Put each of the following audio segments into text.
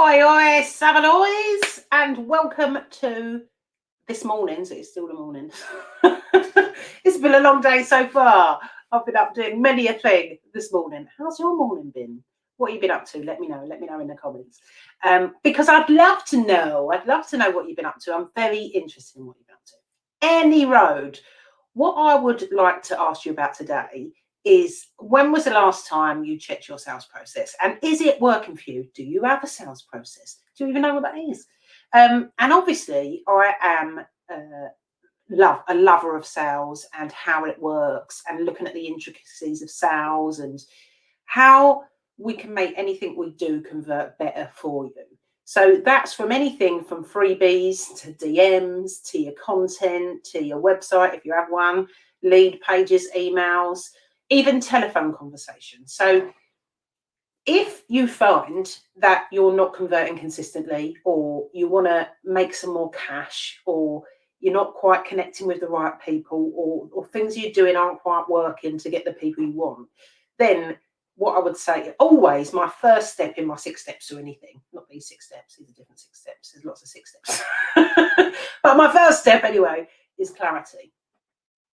Oi, oi, Savaloys, and welcome to this morning's. It's still the morning. It's been a long day so far. I've been up doing many a thing this morning. How's your morning been? What have you been up to? Let me know. Let me know in the comments. Because I'd love to know. I'd love to know what you've been up to. I'm very interested in what you've been up to. Any road. What I would like to ask you about today is, when was the last time you checked your sales process, and is it working for you? Do you have a sales process? Do you even know what that is? And obviously I am a lover of sales and how it works, and looking at the intricacies of sales and how we can make anything we do convert better for you. So that's from anything from freebies to DMs to your content to your website if you have one, lead pages, emails, even telephone conversations. So if you find that you're not converting consistently, or you want to make some more cash, or you're not quite connecting with the right people, or things you're doing aren't quite working to get the people you want, then what I would say, always my first step in my 6 steps to anything, not these 6 steps, these are different 6 steps, there's lots of 6 steps. But my first step anyway is clarity.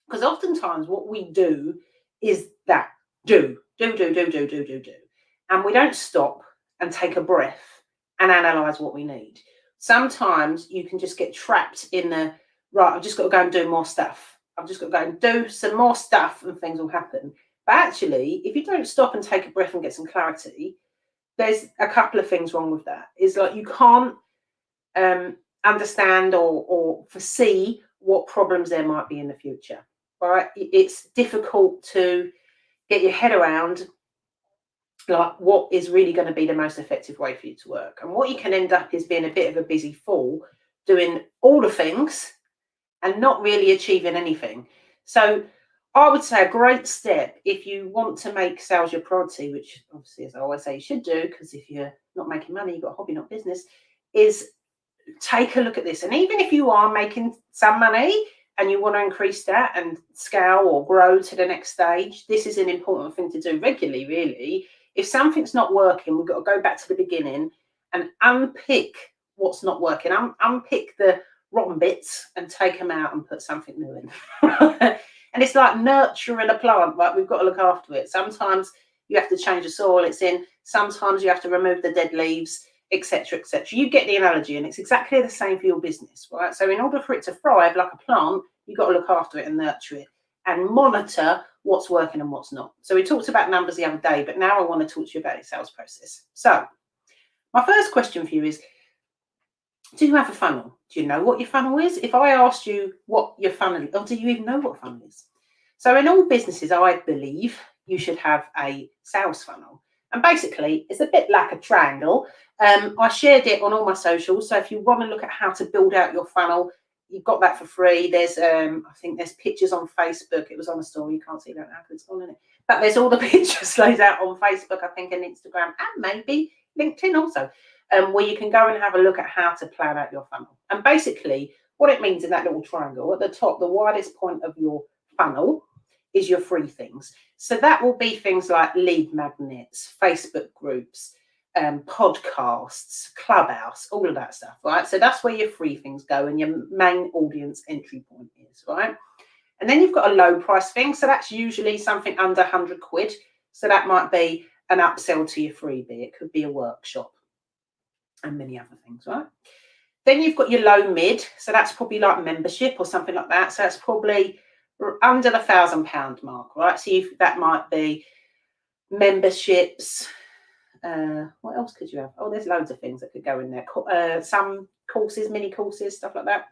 Because oftentimes what we do is that do. And we don't stop and take a breath and analyze what we need. Sometimes you can just get trapped in the, right, I've just got to go and do more stuff. I've just got to go and do some more stuff and things will happen. But actually, if you don't stop and take a breath and get some clarity, there's a couple of things wrong with that. It's like you can't understand or foresee what problems there might be in the future. Right? It's difficult to get your head around like what is really going to be the most effective way for you to work. And what you can end up is being a bit of a busy fool, doing all the things and not really achieving anything. So I would say a great step, if you want to make sales your priority, which obviously, as I always say, you should do, because if you're not making money, you've got a hobby, not business, is take a look at this. And even if you are making some money and you want to increase that and scale or grow to the next stage, this is an important thing to do regularly, really. If something's not working, we've got to go back to the beginning and unpick what's not working. Unpick the rotten bits and take them out and put something new in. And it's like nurturing a plant, right? We've got to look after it. Sometimes you have to change the soil it's in. Sometimes you have to remove the dead leaves, etc., etc. You get the analogy, and it's exactly the same for your business, right? So in order for it to thrive like a plant, you've got to look after it and nurture it and monitor what's working and what's not. So we talked about numbers the other day, but now I want to talk to you about your sales process. So my first question for you is, do you have a funnel? Do you know what your funnel is? If I asked you what your funnel is, or do you even know what a funnel is? So in all businesses, I believe you should have a sales funnel. And basically, it's a bit like a triangle. I shared it on all my socials. So if you want to look at how to build out your funnel, you've got that for free. There's, I think there's pictures on Facebook. It was on a story. You can't see that now because it's on, isn't it? But there's all the pictures laid out on Facebook, I think, and Instagram, and maybe LinkedIn also, where you can go and have a look at how to plan out your funnel. And basically, what it means in that little triangle, at the top, the widest point of your funnel is your free things. So that will be things like lead magnets, Facebook groups, podcasts, Clubhouse, all of that stuff, right? So that's where your free things go and your main audience entry point is, right? And then you've got a low price thing. So that's usually something under 100 quid. So that might be an upsell to your freebie. It could be a workshop and many other things, right? Then you've got your low mid. So that's probably like membership or something like that. So that's probably under the £1,000 mark, right? So that might be memberships. What else could you have? Oh, there's loads of things that could go in there. Some courses, mini courses, stuff like that.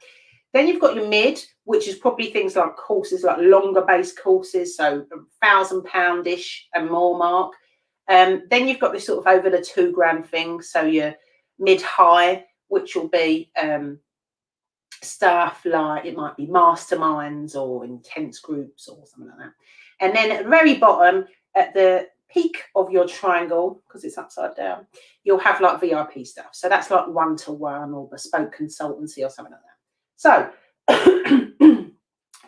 Then you've got your mid, which is probably things like courses, like longer based courses, so £1,000-ish and more mark. Then you've got this sort of over the £2,000 thing, so your mid-high, which will be stuff like, it might be masterminds or intense groups or something like that. And then at the very bottom, at the peak of your triangle, because it's upside down, you'll have like VIP stuff. So that's like one-to-one or bespoke consultancy or something like that. So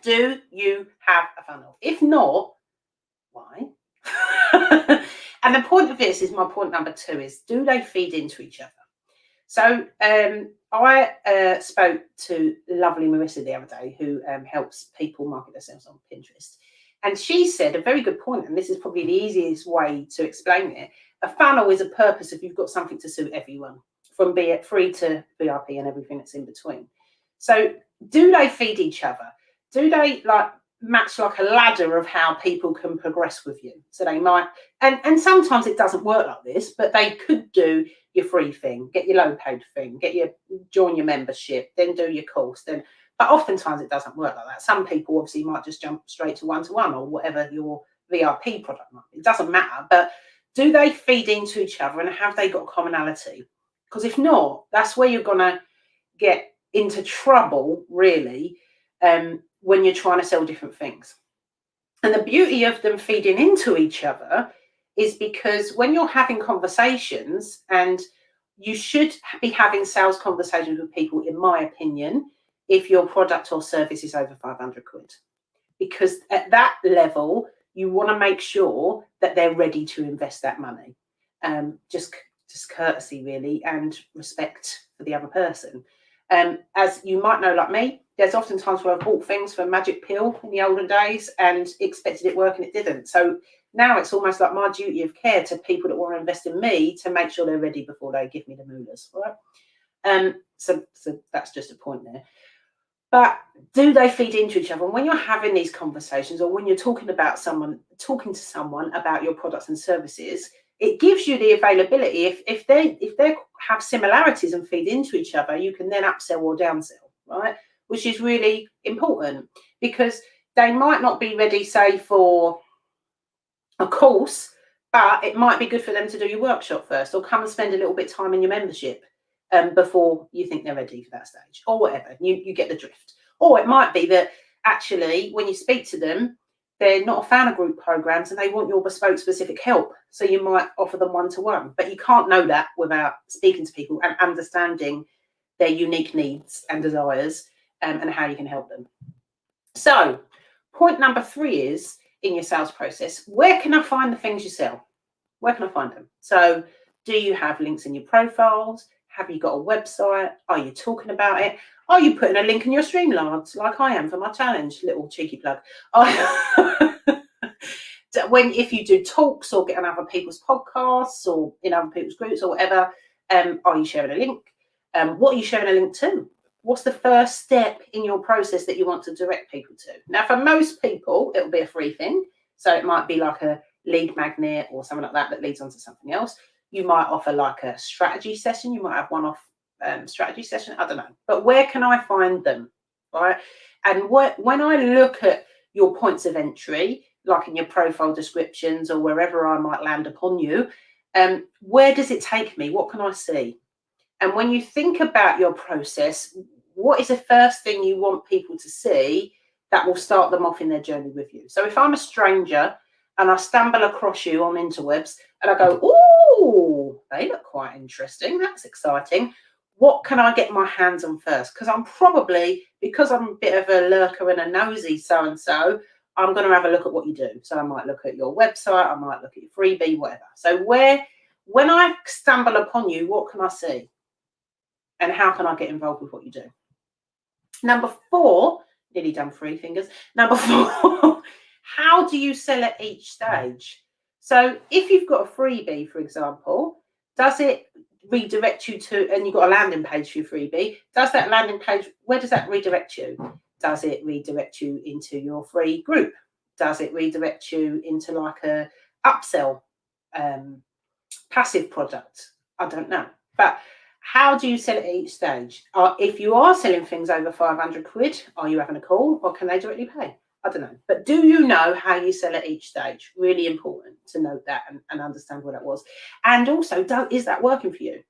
do you have a funnel? If not, why? And the point of this is, my point number 2 is, do they feed into each other? So I spoke to lovely Marissa the other day, who helps people market themselves on Pinterest. And she said a very good point, and this is probably the easiest way to explain it. A funnel is a purpose if you've got something to suit everyone, from be it free to VIP and everything that's in between. So do they feed each other? Do they like match like a ladder of how people can progress with you? So they might, and sometimes it doesn't work like this, but they could do your free thing, get your low paid thing, join your membership, then do your course, then. But oftentimes it doesn't work like that. Some people obviously might just jump straight to one-to-one or whatever your VIP product might be. It doesn't matter, but do they feed into each other and have they got commonality? Because if not, that's where you're going to get into trouble, really, when you're trying to sell different things. And the beauty of them feeding into each other is because when you're having conversations, and you should be having sales conversations with people, in my opinion, if your product or service is over 500 quid. Because at that level, you want to make sure that they're ready to invest that money. Just courtesy, really, and respect for the other person. As you might know, like me, there's often times where I've bought things for a magic pill in the olden days and expected it work and it didn't. So now it's almost like my duty of care to people that want to invest in me to make sure they're ready before they give me the moolahs, right? So that's just a point there. But do they feed into each other? And when you're having these conversations, or when you're talking to someone about your products and services, it gives you the availability. If they have similarities and feed into each other, you can then upsell or downsell, right? Which is really important, because they might not be ready, say, for a course, but it might be good for them to do your workshop first, or come and spend a little bit of time in your membership before you think they're ready for that stage, or whatever. You get the drift. Or it might be that actually, when you speak to them, they're not a fan of group programs and they want your bespoke specific help. So you might offer them one-to-one, but you can't know that without speaking to people and understanding their unique needs and desires, and how you can help them. So point number 3 is, in your sales process, where can I find the things you sell? Where can I find them? So do you have links in your profiles? Have you got a website? Are you talking about it? Are you putting a link in your Streamlabs like I am for my challenge? Little cheeky plug. If you do talks or get on other people's podcasts or in other people's groups or whatever, are you sharing a link? What are you sharing a link to? What's the first step in your process that you want to direct people to? Now, for most people, it'll be a free thing. So it might be like a lead magnet or something like that leads on to something else. You might offer like a strategy session. You might have one-off strategy session. I don't know. But where can I find them, right? And when I look at your points of entry, like in your profile descriptions or wherever I might land upon you, where does it take me? What can I see? And when you think about your process, what is the first thing you want people to see that will start them off in their journey with you? So if I'm a stranger and I stumble across you on interwebs and I go, oh, they look quite interesting, that's exciting, what can I get my hands on first? Because I'm a bit of a lurker and a nosy so-and-so, I'm going to have a look at what you do. So I might look at your website, I might look at your freebie, whatever. So when I stumble upon you, what can I see? And how can I get involved with what you do? Number 4, nearly done 3 fingers. Number 4, how do you sell at each stage? So if you've got a freebie, for example, does it redirect you to, and you've got a landing page for your freebie, does that landing page, where does that redirect you? Does it redirect you into your free group? Does it redirect you into like a upsell passive product? I don't know. But how do you sell it at each stage? If you are selling things over 500 quid, are you having a call or can they directly pay? I don't know. But do you know how you sell at each stage? Really important to note that and understand what that was. And also, is that working for you?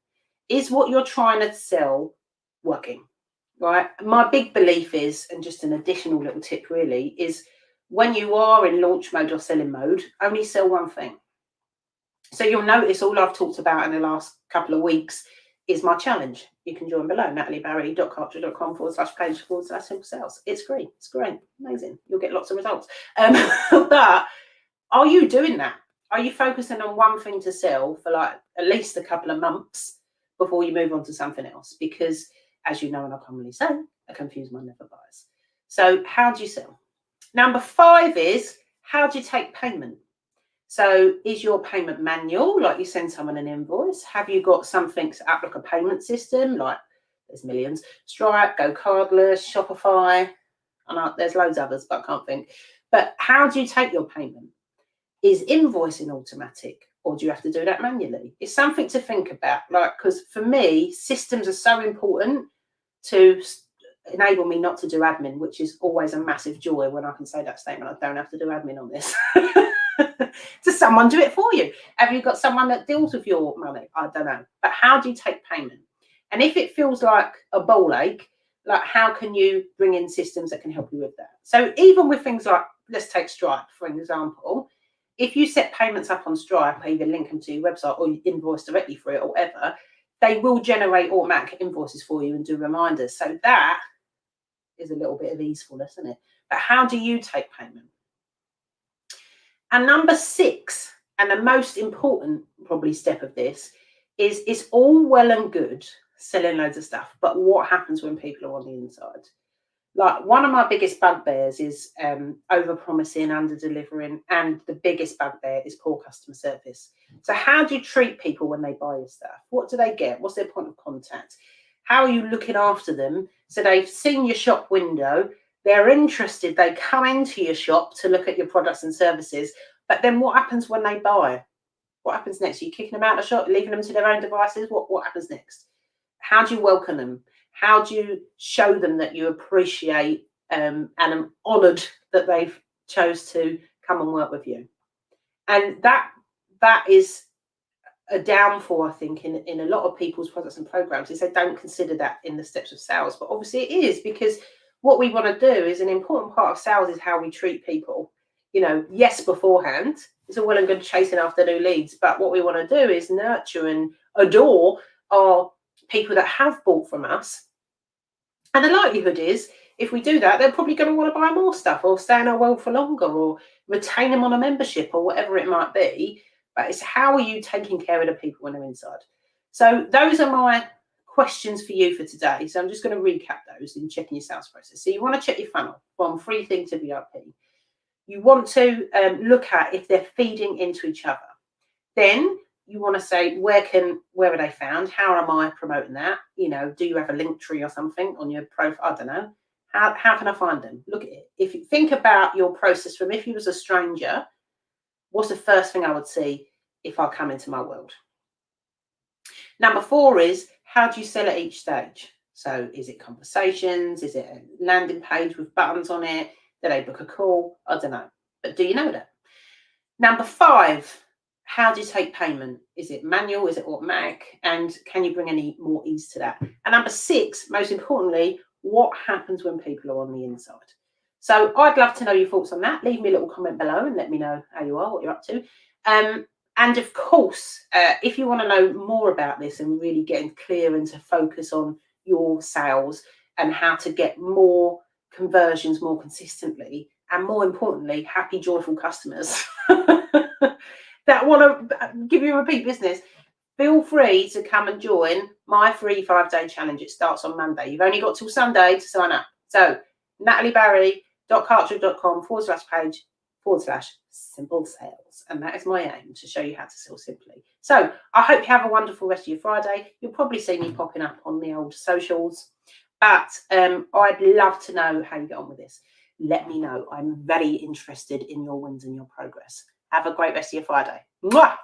Is what you're trying to sell working? Right? My big belief is, and just an additional little tip really, is when you are in launch mode or selling mode, only sell one thing. So you'll notice all I've talked about in the last couple of weeks is my challenge. You can join below, nataliebarry.culture.com/page/simple sales. It's free. It's great. Amazing. You'll get lots of results. But are you doing that? Are you focusing on one thing to sell for like at least a couple of months before you move on to something else, because as you know, and I commonly say, a confused mind never buys. So how do you sell? Number 5 is, how do you take payment? So is your payment manual, like you send someone an invoice? Have you got something set up like a payment system, like there's millions, Stripe, Go Cardless, Shopify, and there's loads of others, but I can't think. But how do you take your payment? Is invoicing automatic, or do you have to do that manually? It's something to think about, like, because for me, systems are so important to enable me not to do admin, which is always a massive joy when I can say that statement, I don't have to do admin on this. Does someone do it for you? Have you got someone that deals with your money? I don't know. But how do you take payment? And if it feels like a ball ache, like how can you bring in systems that can help you with that? So even with things like, let's take Stripe, for example. If you set payments up on Stripe, either link them to your website or you invoice directly for it or whatever, they will generate automatic invoices for you and do reminders. So that is a little bit of easefulness, isn't it? But how do you take payment? And number 6, and the most important probably step of this, is it's all well and good selling loads of stuff, but what happens when people are on the inside? Like, one of my biggest bugbears is over-promising, under-delivering, and the biggest bugbear is poor customer service. So how do you treat people when they buy your stuff? What do they get? What's their point of contact? How are you looking after them? So they've seen your shop window, they're interested, they come into your shop to look at your products and services, but then what happens when they buy? What happens next? Are you kicking them out of the shop, leaving them to their own devices? What happens next? How do you welcome them? How do you show them that you appreciate and are honoured that they've chose to come and work with you? And that is a downfall, I think, in a lot of people's products and programs, is they don't consider that in the steps of sales. But obviously it is, because what we want to do is, an important part of sales is how we treat people. You know, yes, beforehand, it's all well and good chasing after new leads, but what we want to do is nurture and adore our people that have bought from us. And the likelihood is, if we do that, they're probably going to want to buy more stuff or stay in our world for longer or retain them on a membership or whatever it might be. But it's how are you taking care of the people when they're inside? So those are my questions for you for today. So I'm just going to recap those in checking your sales process. So you want to check your funnel from free thing to VIP. You want to look at if they're feeding into each other. Then you want to say, where are they found? How am I promoting that? You know, do you have a link tree or something on your profile? I don't know. How can I find them? Look at it. If you think about your process from if you was a stranger, what's the first thing I would see if I come into my world? Number 4 is, how do you sell at each stage? So is it conversations? Is it a landing page with buttons on it? Do they book a call? I don't know. But do you know that? Number 5, how do you take payment? Is it manual? Is it automatic? And can you bring any more ease to that? And number 6, most importantly, what happens when people are on the inside? So I'd love to know your thoughts on that. Leave me a little comment below and let me know how you are, what you're up to. And of course, if you want to know more about this and really getting clear and to focus on your sales and how to get more conversions more consistently, and more importantly, happy, joyful customers that want to give you repeat business, feel free to come and join my free 5-day challenge. It starts on Monday. You've only got till Sunday to sign up. So nataliebarry.cartridge.com/page/simple sales. And that is my aim, to show you how to sell simply. So I hope you have a wonderful rest of your Friday. You'll probably see me popping up on the old socials. But I'd love to know how you get on with this. Let me know. I'm very interested in your wins and your progress. Have a great rest of your Friday. Mwah!